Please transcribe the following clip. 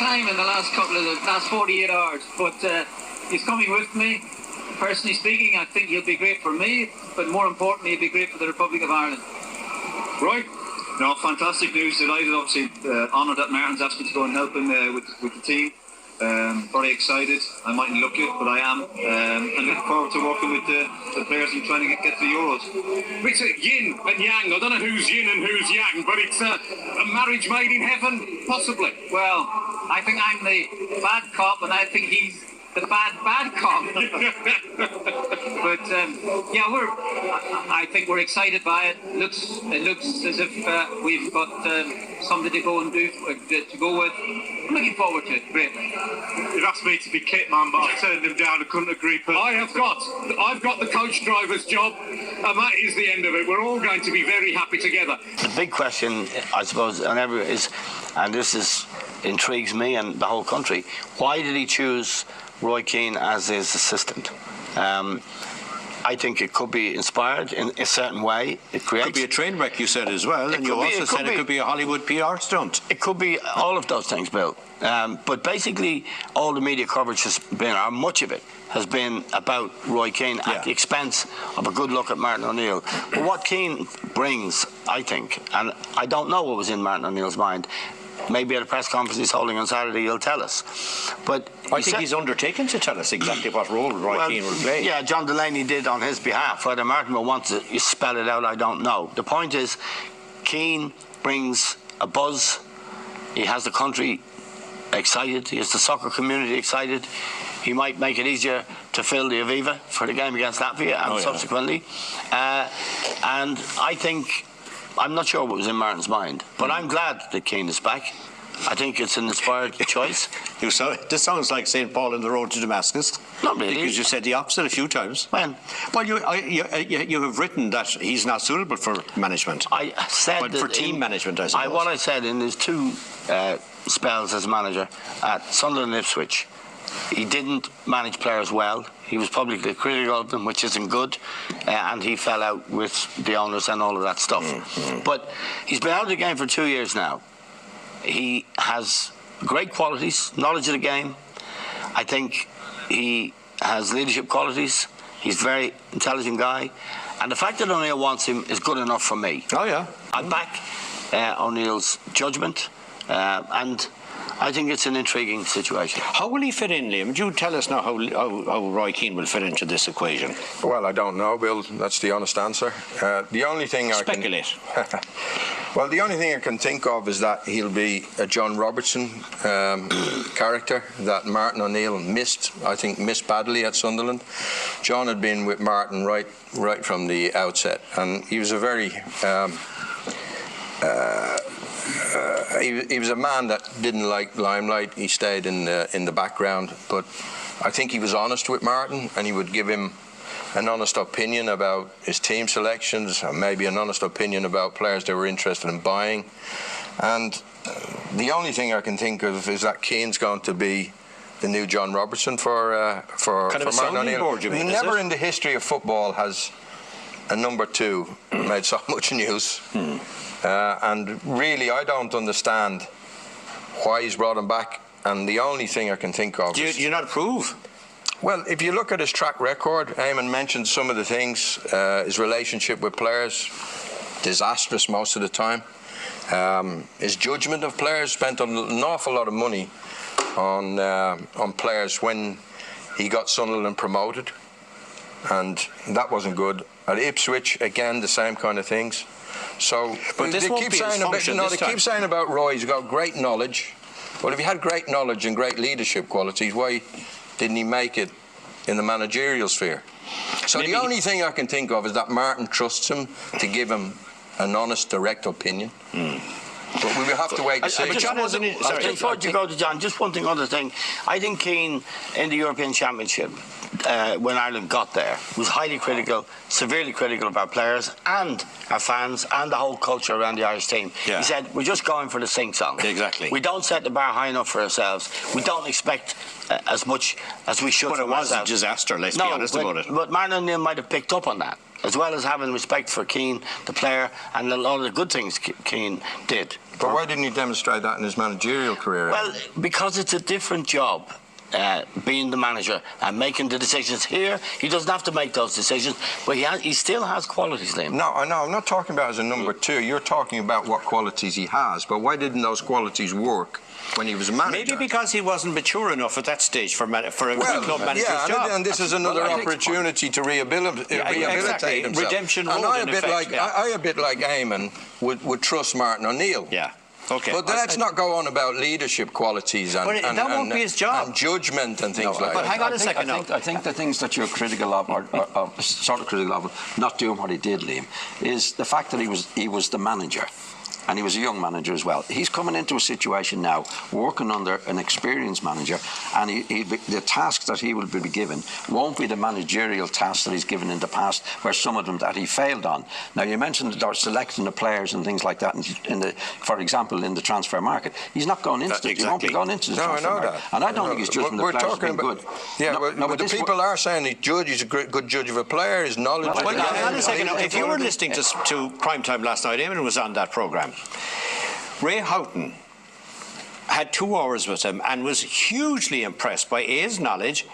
time in the last 48 hours, but he's coming with me. Personally speaking, I think he'll be great for me, but more importantly, he'll be great for the Republic of Ireland. Right. No, fantastic news. Delighted, obviously, honoured that Martin's asked me to go and help him with the team. Very excited. I mightn't look it, but I am. And looking forward to working with the players and trying to get to the Euros. It's yin and yang. I don't know who's yin and who's yang, but it's a marriage made in heaven, possibly. Well, I think I'm the bad cop, and I think he's the bad cop. But yeah, I think we're excited by it. It looks as if we've got something to go and do to go with. I'm looking forward to it. Great. You've asked me to be kit man, but I turned him down. I couldn't agree. I've got the coach driver's job, and that is the end of it. We're all going to be very happy together. The big question, I suppose, and this intrigues me and the whole country. Why did he choose Roy Keane as his assistant? I think it could be inspired in a certain way. It could be a train wreck, you said as well, and you also said it could be a Hollywood PR stunt. It could be all of those things, Bill. But basically, all the media coverage has been, or much of it, has been about Roy Keane at the expense of a good look at Martin O'Neill. But what Keane brings, I think, and I don't know what was in Martin O'Neill's mind. Maybe at a press conference he's holding on Saturday he'll tell us. But I think he's undertaken to tell us exactly what role Roy Keane will play. Yeah, John Delaney did on his behalf. Whether Martin will want to spell it out, I don't know. The point is, Keane brings a buzz. He has the country excited. He has the soccer community excited. He might make it easier to fill the Aviva for the game against Latvia and subsequently. And I think, I'm not sure what was in Martin's mind, but I'm glad that Keane is back. I think it's an inspired choice. This sounds like St. Paul on the road to Damascus. Not really. Because you said the opposite a few times. When? Well, you have written that he's not suitable for management. I said but for team management, I suppose. What I said in his two spells as manager at Sunderland and Ipswich, he didn't manage players well. He was publicly critical of them, which isn't good, and he fell out with the owners and all of that stuff. But he's been out of the game for 2 years now. He has great qualities, knowledge of the game. I think he has leadership qualities. He's a very intelligent guy. And the fact that O'Neill wants him is good enough for me. Oh, yeah. I back O'Neill's judgment, and I think it's an intriguing situation. How will he fit in, Liam? Would you tell us now how Roy Keane will fit into this equation? Well, I don't know, Bill. That's the honest answer. The only thing Speculate. Well, the only thing I can think of is that he'll be a John Robertson character that Martin O'Neill missed badly at Sunderland. John had been with Martin right from the outset, and he was a very he was a man that didn't like limelight. He stayed in the background, but I think he was honest with Martin, and he would give him an honest opinion about his team selections, and maybe an honest opinion about players they were interested in buying. And the only thing I can think of is that Keane's going to be the new John Robertson for Martin O'Neill. Never in the history of football has a number 2 made so much news. And really, I don't understand why he's brought him back. And the only thing I can think of is... Do you not approve? Well, if you look at his track record, Eamon mentioned some of the things. His relationship with players, disastrous most of the time. His judgment of players, spent an awful lot of money on players when he got Sunderland promoted. And that wasn't good. At Ipswich, again, the same kind of things. So, but they keep saying about Roy, he's got great knowledge. Well, if he had great knowledge and great leadership qualities, why didn't he make it in the managerial sphere? So maybe the only thing I can think of is that Martin trusts him to give him an honest, direct opinion. But we will have to wait and see. Before you go to John, just one other thing. I think Keane in the European Championship, when Ireland got there, was highly critical, severely critical of our players and our fans and the whole culture around the Irish team. Yeah. He said, we're just going for the sing-song. Exactly. We don't set the bar high enough for ourselves. We don't expect as much as we should. But it was a disaster, let's be honest about it. But Martin O'Neill might have picked up on that. as well as having respect for Keane, the player, and a lot of the good things Keane did. But why didn't he demonstrate that in his managerial career? Well, because it's a different job. Being the manager and making the decisions here, he doesn't have to make those decisions, but he still has qualities, Liam. No, I know. I'm not talking about as a number two. You're talking about what qualities he has. But why didn't those qualities work when he was a manager? Maybe because he wasn't mature enough at that stage for a club manager's job. And this is another opportunity to rehabilitate himself. Redemption road, and I a bit like Eamon would trust Martin O'Neill. Yeah. Okay. But let's not go on about leadership qualities and that won't be his job. And judgment and things like that. But hang on a second now. I think the things that you're critical of, or sort of critical of, not doing what he did, Liam, is the fact that he was the manager. And he was a young manager as well. He's coming into a situation now, working under an experienced manager, and the tasks that he will be given won't be the managerial tasks that he's given in the past, where some of them that he failed on. Now, you mentioned that selecting the players and things like that, for example, in the transfer market. He's not going into it. He won't be going into the transfer market. And I don't think his judgment of players has been good. Yeah, but the people are saying he's a good judge of a player, his knowledge. Well, hang on a second. If you were listening to Prime Time last night, Eamon was on that programme. Ray Houghton had 2 hours with him and was hugely impressed by his knowledge